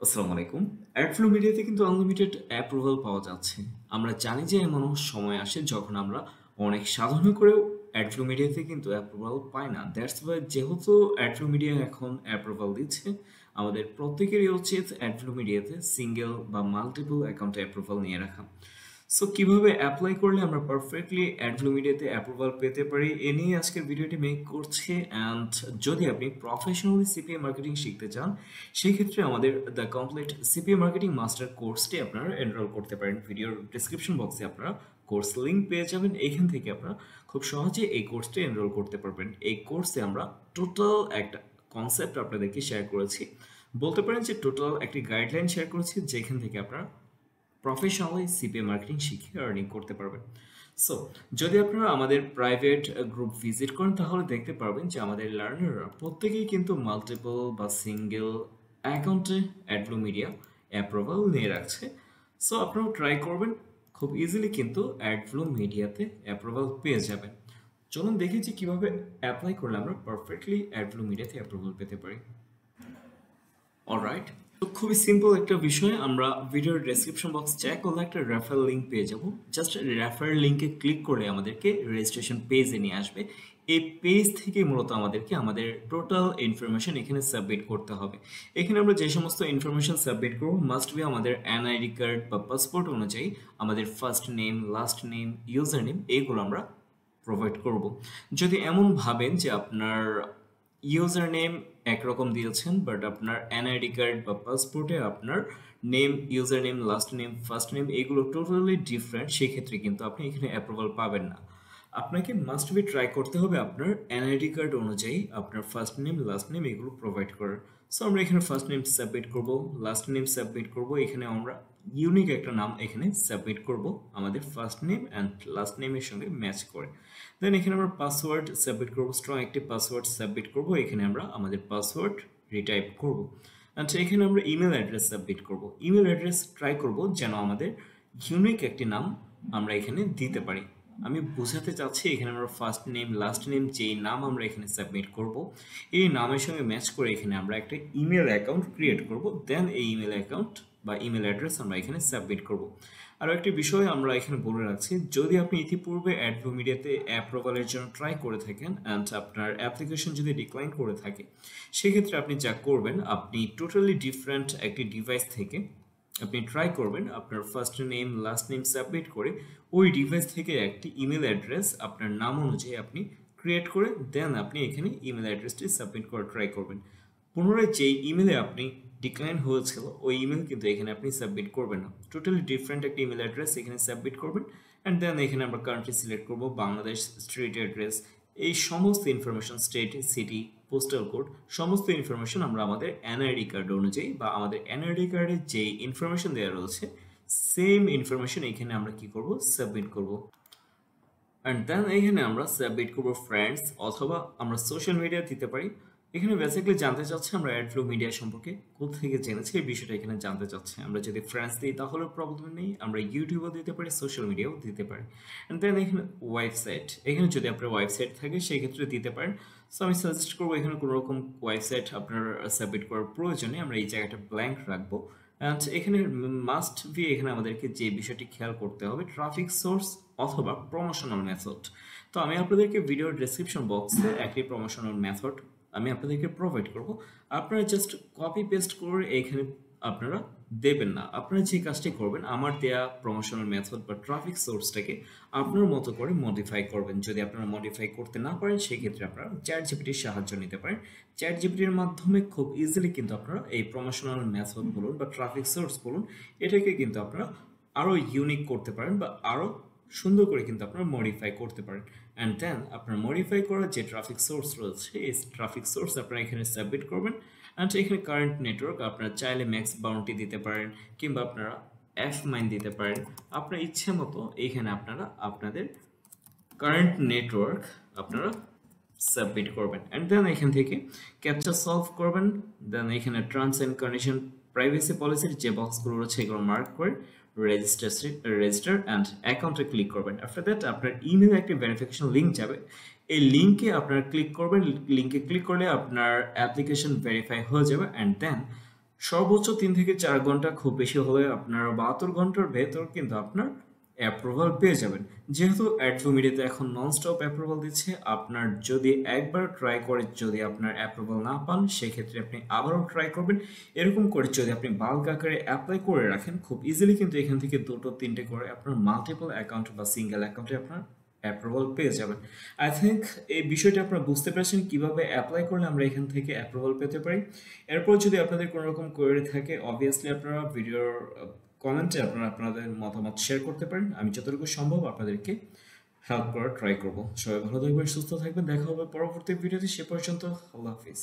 আসসালামু আলাইকুম। অ্যাডফ্লো মিডিয়াতে কিন্তু আনলিমিটেড অ্যাপ্রুভাল পাওয়া যাচ্ছে। আমরা জানি যে এমন সময় আসে যখন আমরা অনেক সাধনা করেও অ্যাডফ্লো মিডিয়াতে কিন্তু অ্যাপ্রুভাল পাই না। দ্যাটস ওয়াই যেহেতু অ্যাডফ্লো মিডিয়া এখন অ্যাপ্রুভাল দিচ্ছে, আমাদের প্রত্যেকেরই উচিত অ্যাডফ্লো মিডিয়াতে সিঙ্গেল বা মাল্টিপল অ্যাকাউন্টে অ্যাপ্রুভাল নিয়ে রাখা। সো কিভাবে অ্যাপ্লাই করলে আমরা পারফেক্টলি অ্যাডফ্লো মিডিয়াতে অ্যাপ্রুভাল পেতে পারি এ নিয়ে আজকের ভিডিওটি মেক করছি। অ্যান্ড যদি আপনি প্রফেশনালি সিপিএ মার্কেটিং শিখতে চান, সেই ক্ষেত্রে আমাদের the complete CPA marketing master কোর্সটি আপনারা এনরোল করতে পারেন। ভিডিওর ডিসক্রিপশন বক্সে আপনারা কোর্স লিঙ্ক পেয়ে যাবেন। এখান থেকে আপনারা খুব সহজে এই কোর্সটি এনরোল করতে পারবেন। এই কোর্সে আমরা টোটাল একটা কনসেপ্ট আপনাদেরকে শেয়ার করেছি, বলতে পারেন যে টোটাল একটি গাইডলাইন শেয়ার করেছি, যেখান থেকে আপনারা প্রফেশনালি সিপিএ মার্কেটিং শিখে আর্নিং করতে পারবেন। সো যদি আপনারা আমাদের প্রাইভেট গ্রুপ ভিজিট করেন, তাহলে দেখতে পারবেন যে আমাদের লার্নাররা প্রত্যেকেই কিন্তু মাল্টিপল বা সিঙ্গেল অ্যাকাউন্টে অ্যাডফ্লো মিডিয়া অ্যাপ্রুভাল নিয়ে রাখছে। সো আপনারাও ট্রাই করবেন, খুব ইজিলি কিন্তু অ্যাডফ্লো মিডিয়াতে অ্যাপ্রুভাল পেয়ে যাবেন। চলুন দেখি যে কীভাবে অ্যাপ্লাই করলে আমরা পারফেক্টলি অ্যাডফ্লো মিডিয়াতে অ্যাপ্রুভাল পেতে পারি। অলরাইট, তো খুবই সিম্পল একটা বিষয়। আমরা ভিডিওর ডেসক্রিপশন বক্স চেক করলে একটা রেফারেল লিঙ্ক পেয়ে যাব। জাস্ট রেফারেল লিঙ্কে ক্লিক করে আমাদেরকে রেজিস্ট্রেশন পেজে নিয়ে আসবে। এই পেজ থেকে মূলত আমাদেরকে আমাদের টোটাল ইনফরমেশন এখানে সাবমিট করতে হবে। এখানে আমরা যে সমস্ত ইনফরমেশন সাবমিট করব মাস্ট বি আমাদের এনআইডি কার্ড বা পাসপোর্ট অনুযায়ী আমাদের first name, last name, user name এইগুলো আমরা প্রোভাইড করব। যদি এমন ভাবেন যে আপনার ইউজার নেম একরকম দিয়েছেন, বাট আপনার এনআইডি কার্ড বা পাসপোর্টে আপনার name, user name, last name, first name এগুলো টোটালি ডিফারেন্ট, সেক্ষেত্রে কিন্তু আপনি এখানে অ্যাপ্রুভাল পাবেন না। আপনাকে মাস্ট বি ট্রাই করতে হবে আপনার এনআইডি কার্ড অনুযায়ী আপনার ফার্স্ট নেম, লাস্ট নেম এগুলো প্রোভাইড করার। সো আমরা এখানে ফার্স্ট নেম সাবমিট করব, লাস্ট নেম সাবমিট করব। এখানে আমরা ইউনিক একটা নাম এখানে সাবমিট করব আমাদের ফার্স্ট নেম অ্যান্ড লাস্ট নেমের সঙ্গে ম্যাচ করে। দেন এখানে আমরা পাসওয়ার্ড সাবমিট করব, স্ট্রং একটি পাসওয়ার্ড সাবমিট করব। এখানে আমরা আমাদের পাসওয়ার্ড রিটাইপ করব। আচ্ছা, এখানে আমরা ইমেল অ্যাড্রেস সাবমিট করব। ইমেল অ্যাড্রেস ট্রাই করব যেন আমাদের ইউনিক একটি নাম আমরা এখানে দিতে পারি। আমি বোঝাতে চাচ্ছি, এখানে আমরা ফার্স্ট নেম, লাস্ট নেম যেই নাম আমরা এখানে সাবমিট করব, এই নামের সঙ্গে ম্যাচ করে এখানে আমরা একটা ইমেল অ্যাকাউন্ট ক্রিয়েট করব। দেন এই ইমেল অ্যাকাউন্ট বা ইমেল অ্যাড্রেস আমরা এখানে সাবমিট করব। আরও একটি বিষয় আমরা এখানে বলে রাখছি, যদি আপনি ইতিপূর্বে অ্যাডফ্লো মিডিয়াতে অ্যাপ্রুভালের জন্য ট্রাই করে থাকেন অ্যান্ড আপনার অ্যাপ্লিকেশন যদি ডিক্লাইন করে থাকে, সেক্ষেত্রে আপনি যা করবেন, আপনি টোটালি ডিফারেন্ট একটি ডিভাইস থেকে আপনি ট্রাই করবেন আপনার first name, last name submit করে ওই ডিভাইস থেকে একটি ইমেল অ্যাড্রেস আপনার নাম অনুযায়ী আপনি ক্রিয়েট করে দেন আপনি এখানে ইমেল অ্যাড্রেসটি সাবমিট করে ট্রাই করবেন। পুনরায় যেই ইমেলে আপনি ডিক্লাইন হয়েছিল ওই ইমেল কিন্তু এখানে আপনি সাবমিট করবেন না, টোটালি ডিফারেন্ট একটা ইমেল অ্যাড্রেস এখানে সাবমিট করবেন। অ্যান্ড দেন এখানে আমরা কান্ট্রি সিলেক্ট করব, বাংলাদেশ, স্ট্রিট অ্যাড্রেস, এই সমস্ত information, state, city, postal code, সমস্ত ইনফরমেশন আমরা আমাদের এনআইডি কার্ড অনুযায়ী বা আমাদের এনআইডি কার্ডে যেই ইনফরমেশন দেওয়া রয়েছে সেম ইনফরমেশন এখানে আমরা কি করব, সাবমিট করব। অ্যান্ড দেন এখানে আমরা সাবমিট করবো ফ্রেন্ডস, অথবা আমরা সোশ্যাল মিডিয়া দিতে পারি। এখানে বেসিক্যালি জানতে চাচ্ছে আমরা অ্যাডফ্লো মিডিয়া সম্পর্কে কোথা থেকে জেনেছি, এই বিষয়টা এখানে জানতে চাচ্ছে। আমরা যদি ফ্রেন্ডস দিই তাহলে প্রবলেম নেই, আমরা ইউটিউবও দিতে পারি, সোশ্যাল মিডিয়াও দিতে পারি। অ্যান্ড দেন এখানে ওয়েবসাইট, এখানে যদি আপনার ওয়েবসাইট থাকে সেই ক্ষেত্রে দিতে পারেন। সো আমি সাজেস্ট করবো এখানে কোনো রকম ওয়েবসাইট আপনার সাবমিট করার প্রয়োজনে আমরা এই জায়গাটা ব্ল্যাঙ্ক রাখবো। অ্যান্ড এখানে মাস্ট বি এখানে আমাদেরকে যে বিষয়টি খেয়াল করতে হবে, ট্রাফিক সোর্স অথবা প্রমোশনাল মেথড। তো আমি আপনাদেরকে ভিডিওর ডেসক্রিপশন বক্সে একটি প্রমোশনাল মেথড আমি আপনাদেরকে প্রোভাইড করব। আপনারা জাস্ট কপি পেস্ট করে এখানে আপনারা দেবেন না, আপনারা যে কাজটি করবেন আমার দেয়া প্রমোশনাল মেথড বা ট্রাফিক সোর্সটাকে আপনার মতো করে মডিফাই করবেন। যদি আপনারা মডিফাই করতে না পারেন সেক্ষেত্রে আপনারা চ্যাট জিপিটির সাহায্য নিতে পারেন। চ্যাট জিপিটির মাধ্যমে খুব ইজিলি কিন্তু আপনারা এই প্রমোশনাল মেথড বলুন বা ট্রাফিক সোর্স বলুন, এটাকে কিন্তু আপনারা আরও ইউনিক করতে পারেন বা আরও সুন্দর করে কিন্তু আপনারা মডিফাই করতে পারেন। অ্যান্ড দেন আপনার মডিফাই করার যে ট্রাফিক সোর্স রয়েছে এই ট্রাফিক সোর্স আপনারা এখানে সাবমিট করবেন। অ্যান্ড এখানে কারেন্ট নেটওয়ার্ক আপনারা চাইলে ম্যাক্স বাউন্টি দিতে পারেন কিংবা আপনারা এফ মাইন দিতে পারেন, আপনার ইচ্ছে মতো এখানে আপনারা আপনাদের কারেন্ট নেটওয়ার্ক আপনারা সাবমিট করবেন। অ্যান্ড দেন এখান থেকে ক্যাপচা সলভ করবেন। দেন এখানে টার্মস অ্যান্ড কন্ডিশন, প্রাইভেসি পলিসির যে বক্সগুলো রয়েছে এগুলো মার্ক করে রেজিস্টার অ্যান্ড অ্যাকাউন্টে ক্লিক করবেন। আফটার দ্যাট আপনার ইমেলে একটি ভেরিফিকেশন লিঙ্ক যাবে, এই লিঙ্কে আপনারা ক্লিক করবেন। লিঙ্কে ক্লিক করলে আপনার অ্যাপ্লিকেশন ভেরিফাই হয়ে যাবে। অ্যান্ড দেন সর্বোচ্চ ৩ থেকে ৪ ঘন্টা, খুব বেশি হলে আপনার ৭২ ঘন্টার ভেতর কিন্তু আপনার অ্যাপ্রুভাল পেয়ে যাবেন। যেহেতু অ্যাডভোমিডিতে এখন ননস্টপ অ্যাপ্রুভাল দিচ্ছে, আপনার যদি একবার ট্রাই করে যদি আপনার অ্যাপ্রুভাল না পান, সেক্ষেত্রে আপনি আবারও ট্রাই করবেন। এরকম করে যদি আপনি বাল্ক আকারে অ্যাপ্লাই করে রাখেন, খুব ইজিলি কিন্তু এখান থেকে ২টো ৩টে করে আপনার মাল্টিপল অ্যাকাউন্ট বা সিঙ্গেল অ্যাকাউন্টে আপনার অ্যাপ্রুভাল পেয়ে যাবেন। আই থিঙ্ক এই বিষয়টা আপনারা বুঝতে পারছেন কিভাবে অ্যাপ্লাই করলে আমরা এখান থেকে অ্যাপ্রুভাল পেতে পারি। এরপর যদি আপনাদের কোনো রকম কোয়েরি থাকে, অবভিয়াসলি আপনারা ভিডিওর কমেন্টে আপনারা আপনাদের মতামত শেয়ার করতে পারেন। আমি যতটুকু সম্ভব আপনাদেরকে হেল্প করার ট্রাই করব। সবাই ভালো থাকবেন, সুস্থ থাকবেন, দেখা হবে পরবর্তী ভিডিওতে। সে পর্যন্ত আল্লাহ হাফিজ।